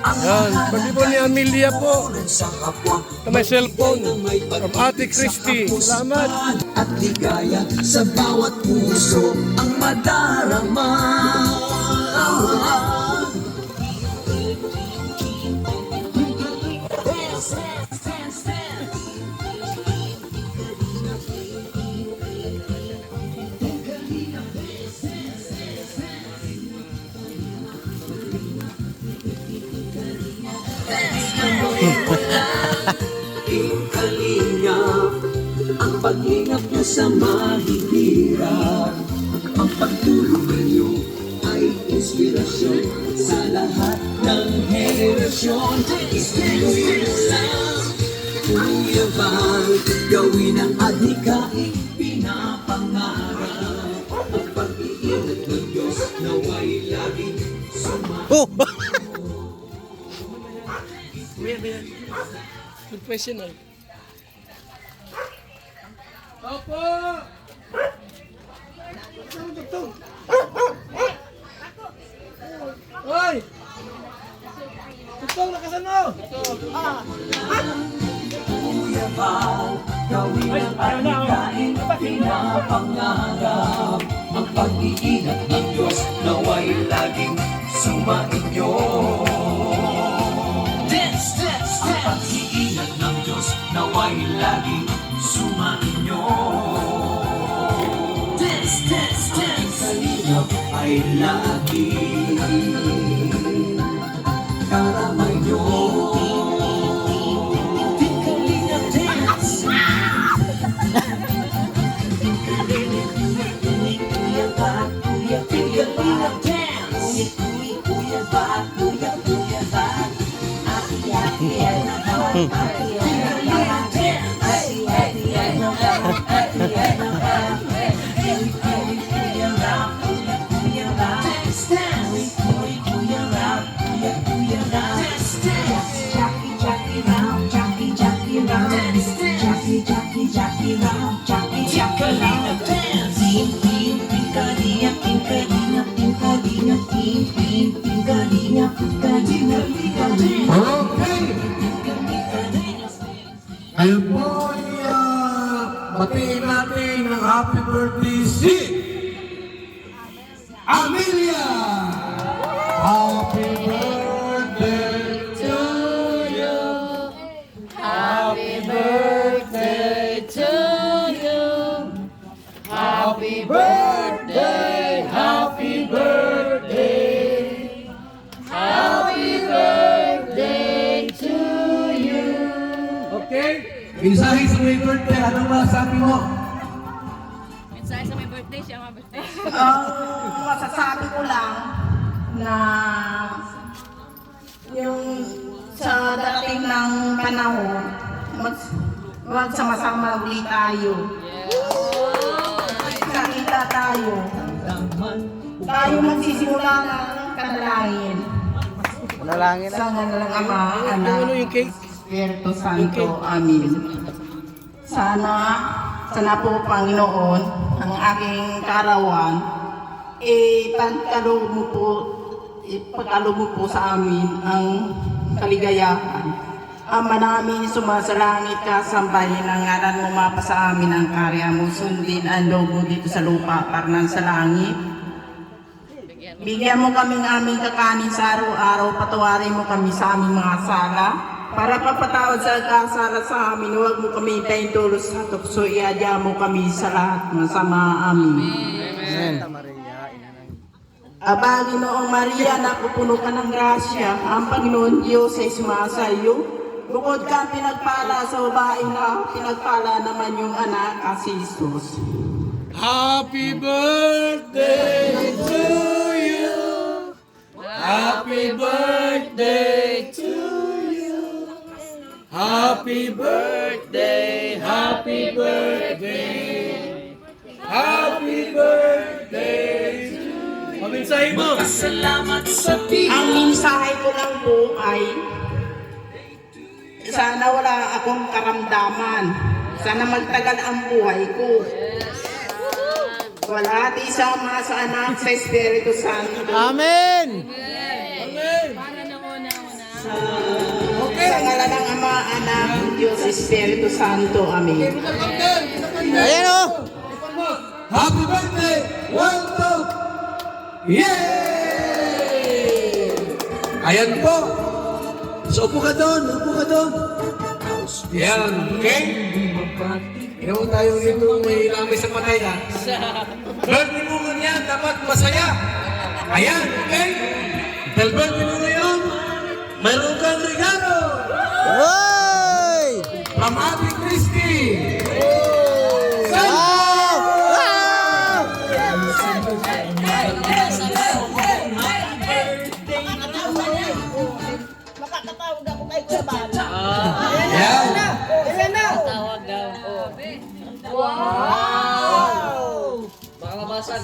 Yan, pati po ni Amelia po. Na may cellphone. From Ate Christy. Salamat. At ligaya sa bawat puso ang madarama. Kalingap, ang pag-ingat niyo sa mahihirap, ang pagtulong ninyo ay inspirasyon sa lahat ng henerasyon. Istinuin mo lang, Kuya Val, gawin ang adhikain pinapangarap. Ang pag-iingat ng Diyos nawa'y laging Oh! Professional. Opo! Tutong! Hoy! Tutong, nakasan mo! Kuya Val, gawin ang adhikain pinapangarap. Ang pag-iingat ng Diyos nawa'y laging sumainyo. Ang pag-iingat ng Diyos nawa'y laging sumainyo. Ang kalingap ay laging karamay nyo. Kalingap dance. Kuya Val, Kalingap dance. Kuya Val, Kuya Val. Ayun po ay batiin natin ng happy birthday si Amelia! Happy birthday to you! Happy birthday to you. Happy birthday, happy birthday. Happy birthday to you. Okay? Mensahe sa may birthday, anong masasabi mo? Mensahe sa may birthday, siya mga birthday. Masasabi ko lang na yung sa dating ng panahon, magsama-sama ulit tayo. Magkakita tayo. Tayo magsisimula ng panalangin. Manalangin Sa ngalan ng Ama, Anak, Ano yung cake? Espiritu Santo. Amin. Sana po, Panginoon, ang aking karawan, ipagkaloob mo po sa amin ang kaligayahan. Ama namin, sumasalangit ka, sambahin ang ngalan mo, mapa sa amin ang karya mo, sundin ang loob mo dito sa lupa, parang sa langit. Bigyan mo kaming aming kakanin sa araw-araw, patawarin mo kami sa aming mga sala, para papatawad sa kasala sa amin, huwag mo kami pahintulos sa tukso, iadya mo kami sa lahat ng sama. Amin. Panginoong Maria, napupuno ka ng grasya, ang Panginoon Diyos ay sumasa iyo. Bukod ka pinagpala sa babaeng na pinagpala naman yung anak si Jesus. Happy birthday to you. Happy birthday to you. Happy birthday, happy birthday. Happy birthday to you. Paminsahin mo. Salamat sa Pilipinas. Ang mensahe ko lang po ay sana wala akong karamdaman. Sana magtagal ang buhay ko. Wala at isama sa anak sa Espiritu Santo. Amen. Amen. Para na una. Okay. Sa ngalan ng Ama, Anak, Diyos, Espiritu Santo. Amen. Ayan o. Happy birthday! One, two! Yay! Ayan po. So, upo ka doon. Upo ka doon. Yan. Okay? Ginawa tayo dito may lamay sa patay ha. Birthday mo ngayon, dapat masaya. Ayan, okay? Dahil birthday mo ngayon, mayroon kang regalo. Hoy! From Ate Christy. Wow! Wow! Makakatawag ako kay Kuya Bala. Yan. Tawag daw. Baka mabasag.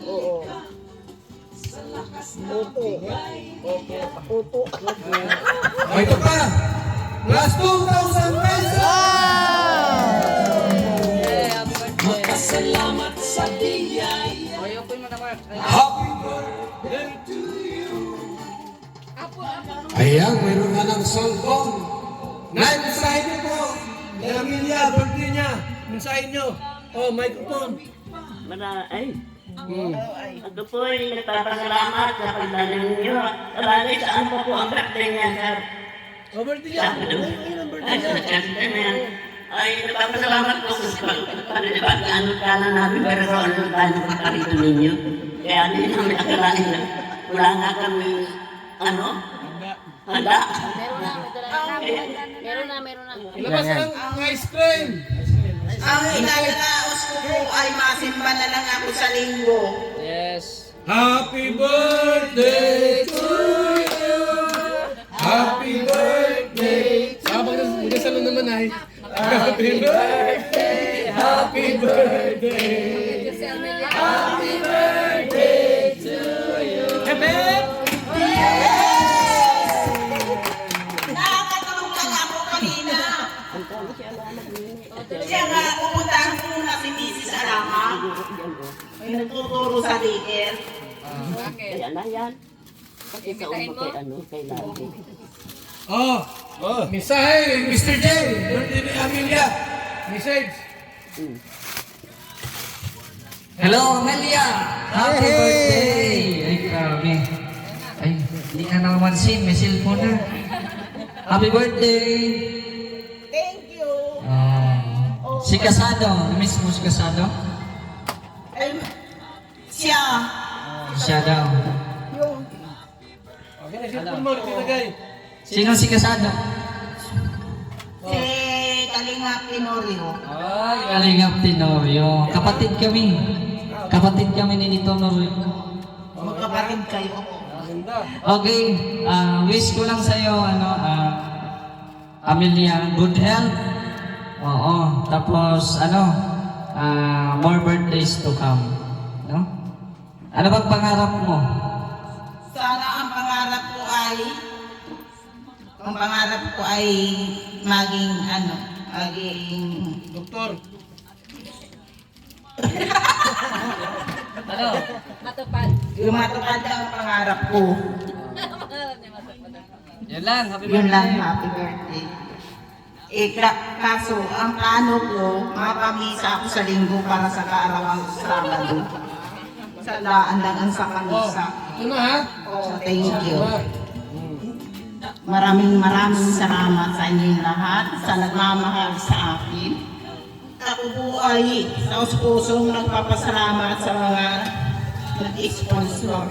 Oo. May ito pa. Plus 2,000 pesos. Yeah, happy birthday. Salamat sa biyay. Ayoko yung matamak. Happy birthday to you. Ayan, mayroon nga ng cellphone. Mensahe niyo po. Kay Amelia, birthday niya. Mensahe niyo. Oh, microphone. Ako po ay nagpapasalamat sa pagdalang ninyo. Sabagay, saan pa po ang birthday niya, sir? Oh, birthday niya. Ayun ang birthday niya. Ay, nagpapasalamat po sa pag-ano ka na namin, pero ano tayo pagkarito ninyo. Kaya hindi namin akalain na wala nga kami, handa. Meron na. Ilabas ang ice cream. Ang inalalaos ko po ay masimba na lang ako sa linggo. Yes. Happy birthday to you. Happy birthday. Habang nagdasalo naman ay. Happy birthday. Happy birthday. Happy birthday to you. Hep, Nakakatulog lang ako kanina. Kaya nga, pupuntahan ko muna si Mrs. Alama. May nagtuturo sa liker. Kaya na yan. Kasi sa umo kay Lagi. Oh, Mensahe, Mr. J. Birthday ni Amelia. message. Hello, Amelia! Happy birthday! Ay, grabe. Ay, hindi ka na namansin. May cellphone na. Happy birthday! Thank you. Si Casado. Miss mo si Casado? Ay, siya. Siya daw. Yung Okay na, cellphone mo. Tinagay. Sino si Casado? si Kalingap Tenorio. Ay, Kalingap Tenorio. Kapatid kami. Kapatid kami ni Nito Norio. Magkapatid kayo. Ganda. Okay, wish ko lang sa'yo, Amelia, good health. Oo, tapos, more birthdays to come. No? Ano bang pangarap mo? Sana ang pangarap ko ay maging Doktor. Matupad. yung matupad ang pangarap ko. Yan lang, happy Yun lang, happy birthday. Kaso, ang plano ko, mapamisa ako sa linggo para sa kaarawan sa Sabado. Sa daan lang ang sa kanisa. Ito na ha. Oh, thank you. Maraming salamat sa inyong lahat sa nagmamahal sa akin. Ako po ay sa pusong nagpapasalamat sa mga nag-sponsor.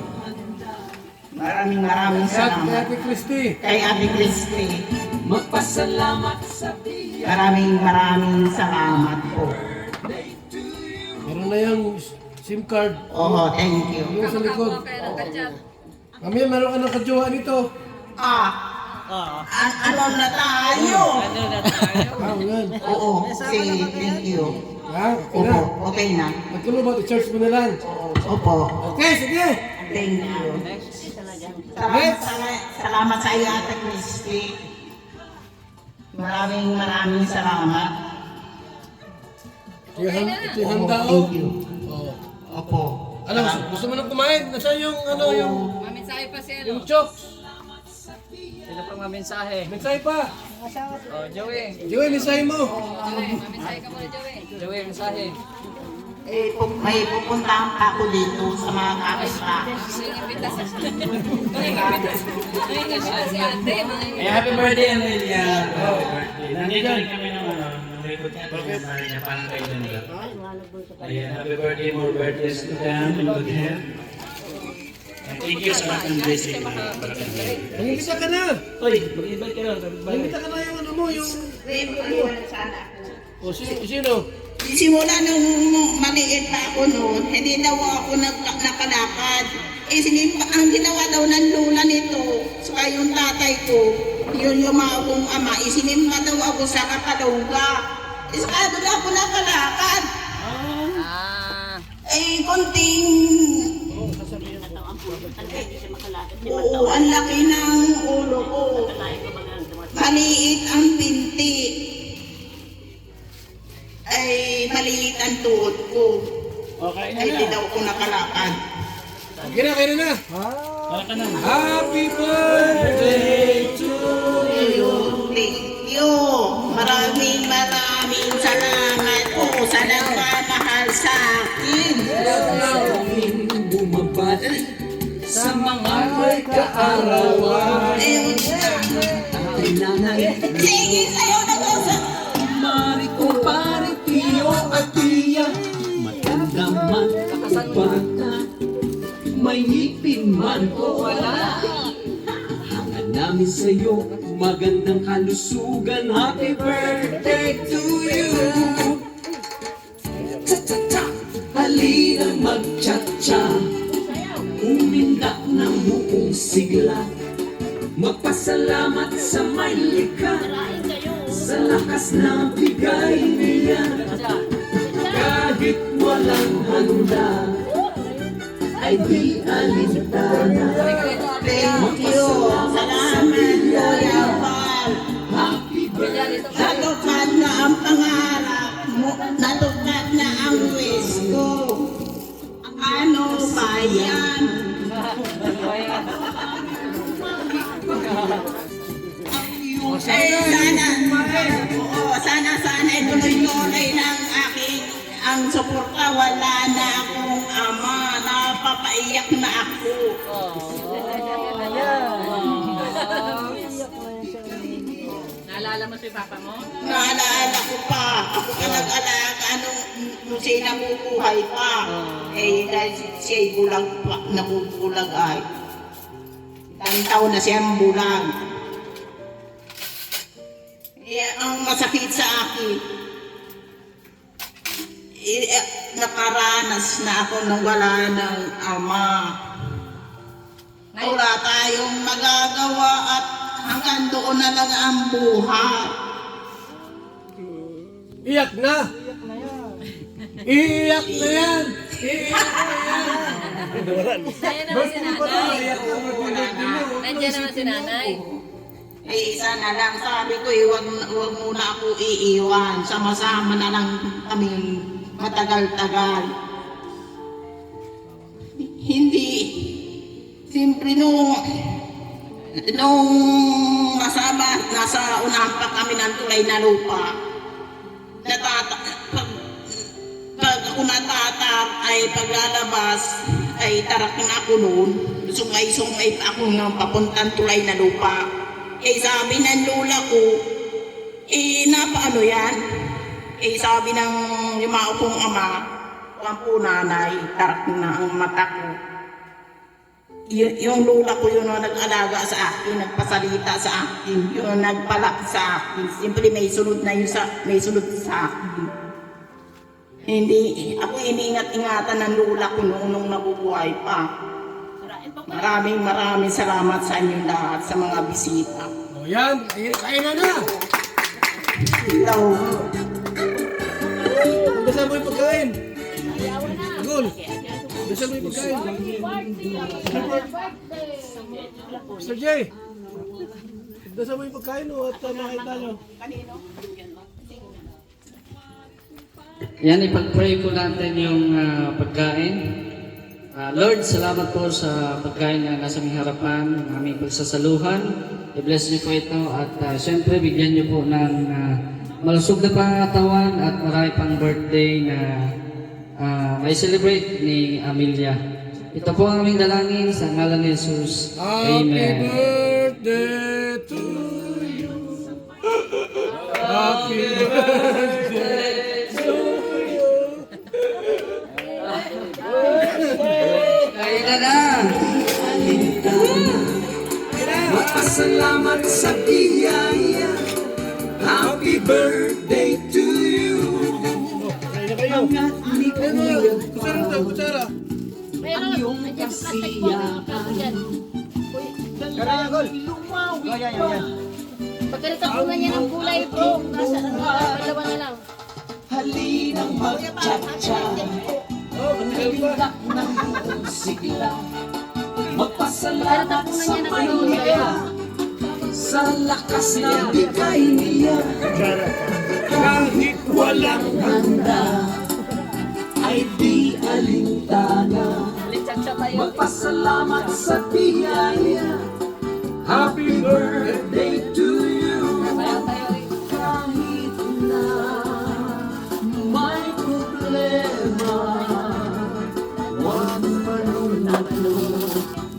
Maraming Sa salamat. Ate Christy. Kay Ate Christy. Magpasalamat sa biyay. Maraming salamat po. Meron na yung SIM card. Oh, thank you. Yung sa likod. Okay, nagkatsak. Mamaya meron ka ng kajowa nito. Ano na tayo? Yan. Oo, thank you. Ha? Okay na. Opo, okay na. Magkulubot, i-charge mo na lang. Opo, Okay, sige. thank you. Next. Salamat sa iyo, Ate Christy. Maraming salamat. Ito yung handa Thank oh. you. Oh. Opo. Ano, gusto mo nang kumain? Nasaan yung, yung Mamensahe pa siya. chokes? Sino pang mga mensahe? Mensahe pa. Oh, Joey. Joey, mensahe mo. Joey, mamisahe ka muna, Joey. Joey, mensahe. May pupuntahan pa ako dito sa mga kapitbahay. May imbitasyon. May imbitasyon. May imbitasyon si ate. Eh, happy birthday, Amelia. Happy birthday. Nandito rin kami ng record niya. Niya, parang kayo nila. Ayan, happy birthday, more birthdays to them in good health. And thank you sa lahat ng blessing na pagkakas. Nangibita ka na. Uy, mag-invite ka lang. Nangibita ka na yung ano mo, yung... Sana. O, sino? Simula nung maliit pa ako noon, hindi daw ako nakalakad. Ang ginawa daw ng lula nito, saka yung tatay ko, yun yung mga akong ama, isinimba daw ako sa Kapalongga. Saka doon ako nakalakad. Konting... Oo, ang laki ng ulo ko. Maliit ang pinti. Ay maliit ang tuhod ko. Okay na Ay di na. daw ako nakalakad. Okay na, kaya na. Para ka na. Happy birthday to Thank you. Maraming salamat po sa nagmamahal sa akin. Bumabati sa mga may kaarawan. Ayun Ay nanay, sige sa'yo na ko sa... mari kumpare, tiyo at tiya. Matanda man o bata, may ngipin man o wala. Hangad namin sa'yo, magandang kalusugan. Happy birthday to you. Cha-cha-cha, halina mag-cha-cha. Umindak ng buong sigla. Magpasalamat sa may likha, sa lakas na bigay niya. Kahit walang handa, ay di alintana. Thank you. Salamat, Kuya Val. Happy birthday. Natupad na ang pangarap mo. Natupad na ang wish ko. Ano ba yan? Sana ituloy-tuloy ng aking ang suporta. Wala na akong ama. Napapaiyak na ako. Naalala mo si Papa mo? Naalala ko pa. Ako ka nag-alaga nung siya nabubuhay pa. Dahil siya'y bulag pa, nabubulag ay. Ilang taon na siyang bulag. Ang masakit sa akin, nakaranas na ako nang wala ng ama. Wala tayong magagawa at hanggang doon na lang ang buhay. Iyak na. Iyak na yan. Nandiyan naman si nanay. Nandiyan naman si nanay. Isa na lang, sabi ko wag muna ako iiwan. Sama-sama na lang kami matagal-tagal. Hindi. Siyempre nung nasa unahan pa kami ng tulay na lupa. Pag ako natatak ay paglalabas ay tarak na ako noon. Sungay-sungay pa ako ng papuntang tulay na lupa. Sabi ng lola ko, napaano yan? Sabi ng limao kong ama, ang po nanay, tarak na ang mata ko. Yung lola ko yun ang nag-alaga sa akin, nagpasalita sa akin, yung nagpalak sa akin. Siyempre may sunod sa akin. Hindi, ako iniingat-ingatan ng lola ko nung nabubuhay pa. Maraming salamat sa inyo lahat, sa mga bisita. O yan, kaya na. Hello. Dasal mo yung pagkain. Gul. Dasal mo yung pagkain. Mr. J. Dasal mo yung pagkain at nakita nyo. Yan, ipag-pray po natin yung pagkain. Lord, salamat po sa pagkain na nasa aming harapan, ng aming pagsasaluhan. I-bless niyo po ito at syempre bigyan niyo po ng malusog na pangatawan at marami pang birthday na may celebrate ni Amelia. Ito po ang aming dalangin sa ngalan ni Jesus. Happy Amen. birthday to you. Happy birthday to you. Kaya na! Magpasalamat sa biyaya. Happy birthday to you. Hanggat ni Kuya Kutsara daw, kutsara. Meron. Nandiyan yung plastic po. Nandiyan. Pagkalita po na niya ng kulay po. Nasa dalawa na lang. halinang mag-cha-cha. Pagkabilak ng buong sigla. Magpasalamat sa Maynila sa lakas na bigay niya. Kahit walang handa ay di alintana. Magpasalamat sa biyaya. Happy birthday to you. Kahit na may problema, huwag manunalo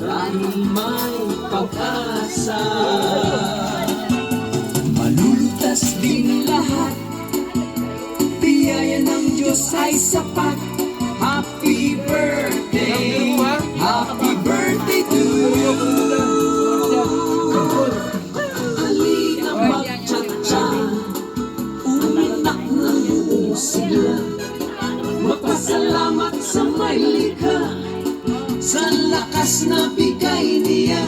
dahil may pag-asa. Malulutas din lahat, biyaya ng Diyos ay sapat. Happy birthday, happy birthday to you. Halina mag-cha-cha, uminak ng buong sigla. Magpasalamat sa may likha, sa lakas na bigay niya.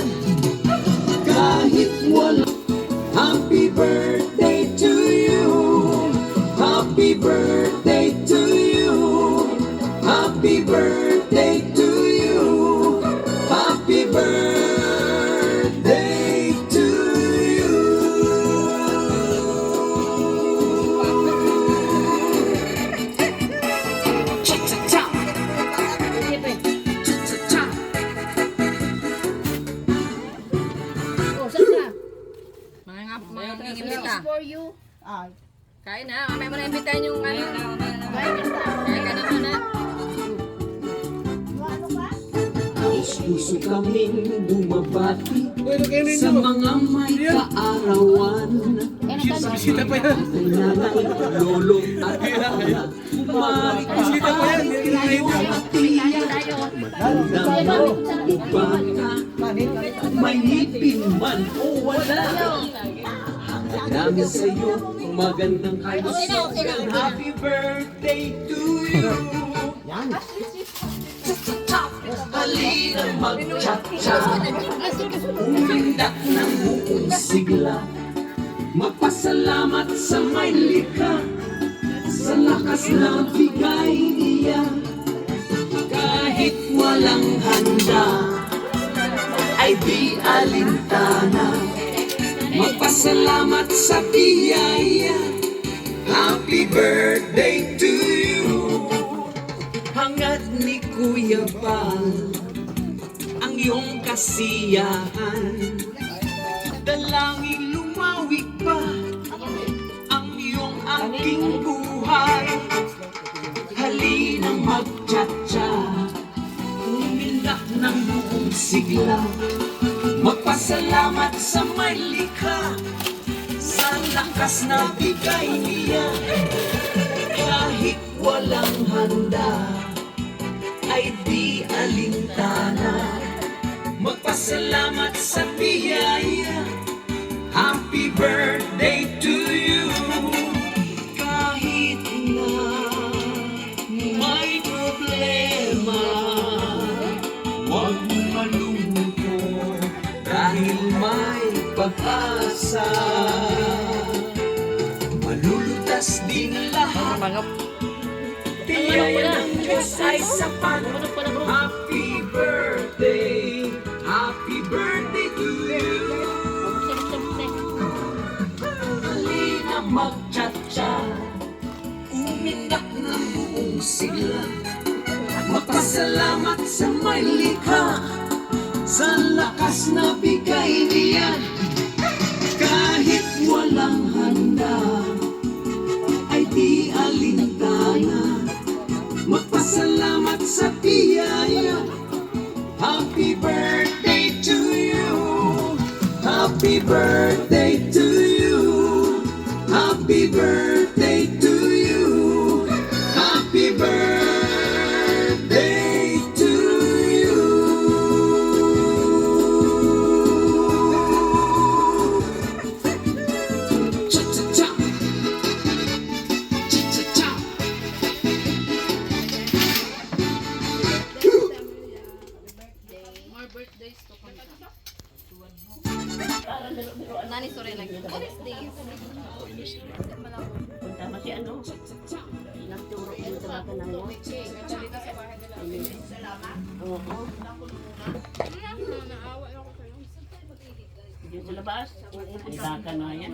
Kahit wala, happy birthday to you. Happy birthday to you. Happy birthday to you. Happy birthday to you. Cha-cha-cha. Cha-cha-cha. Oh, saan ka? Mga imbita. For you. Kain na. Mamaya mo na imbitahin yung ano. Kaya ka naman ha. Puso kaming bumabati Pwede kayo sa ninyo. mga may kaarawan. Bisita pa yan. Nanay, lolo at lola. Bisita pa yan. Kayo at tiya. Magandang upan ka. May ngipin man o wala. Namin sa'yo magandang kalusugan. Happy birthday to you. Halina mag-cha-cha. Umindak ng buong sigla. Magpasalamat sa may likha, sa lakas na bigay niya. Kahit walang handa ay di alintana. Magpasalamat sa biyaya. Happy birthday to you. Hangad ni Kuya Bal ang iyong kasiyahan. Dalangin lumawig pa ang iyong aking buhay. Halinang mag-cha-cha, umindak ng buong sigla. Magpasalamat sa may likha, sa lakas na bigay niya. Kahit walang handa ay di alintana. Magpasalamat sa biyaya. Happy birthday to you. Kahit na may problema, huwag malungkot dahil may pag-asa. Malulutas din lahat, biyaya ng Diyos ay sapat. Happy birthday, happy birthday to you. Halina mag-cha-cha, umindak ng buong sigla. Magpasalamat sa may likha, sa lakas na bigay niya. Happy birthday to you. Happy birthday to you. Happy birthday to you. Cha-cha-cha. Cha-cha-cha. More birthdays to come. Nani, sorry lang. What is this? Punta ba si ano? Nagturo yung talaga ng mo. Oo. Dito sa labas. Ibaka na yan.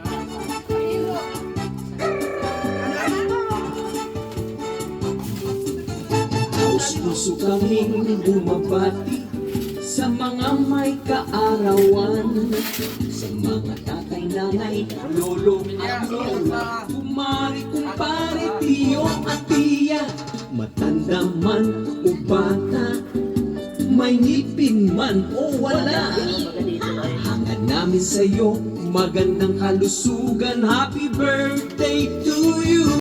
Taos-puso kaming bumabati sa mga may kaarawan, sa mga tatay, nanay, lolo at lola, kumari, kumpare, tiyo at tiya, matanda man o bata, may ngipin man o wala. Hangad namin sa'yo magandang kalusugan. Happy birthday to you.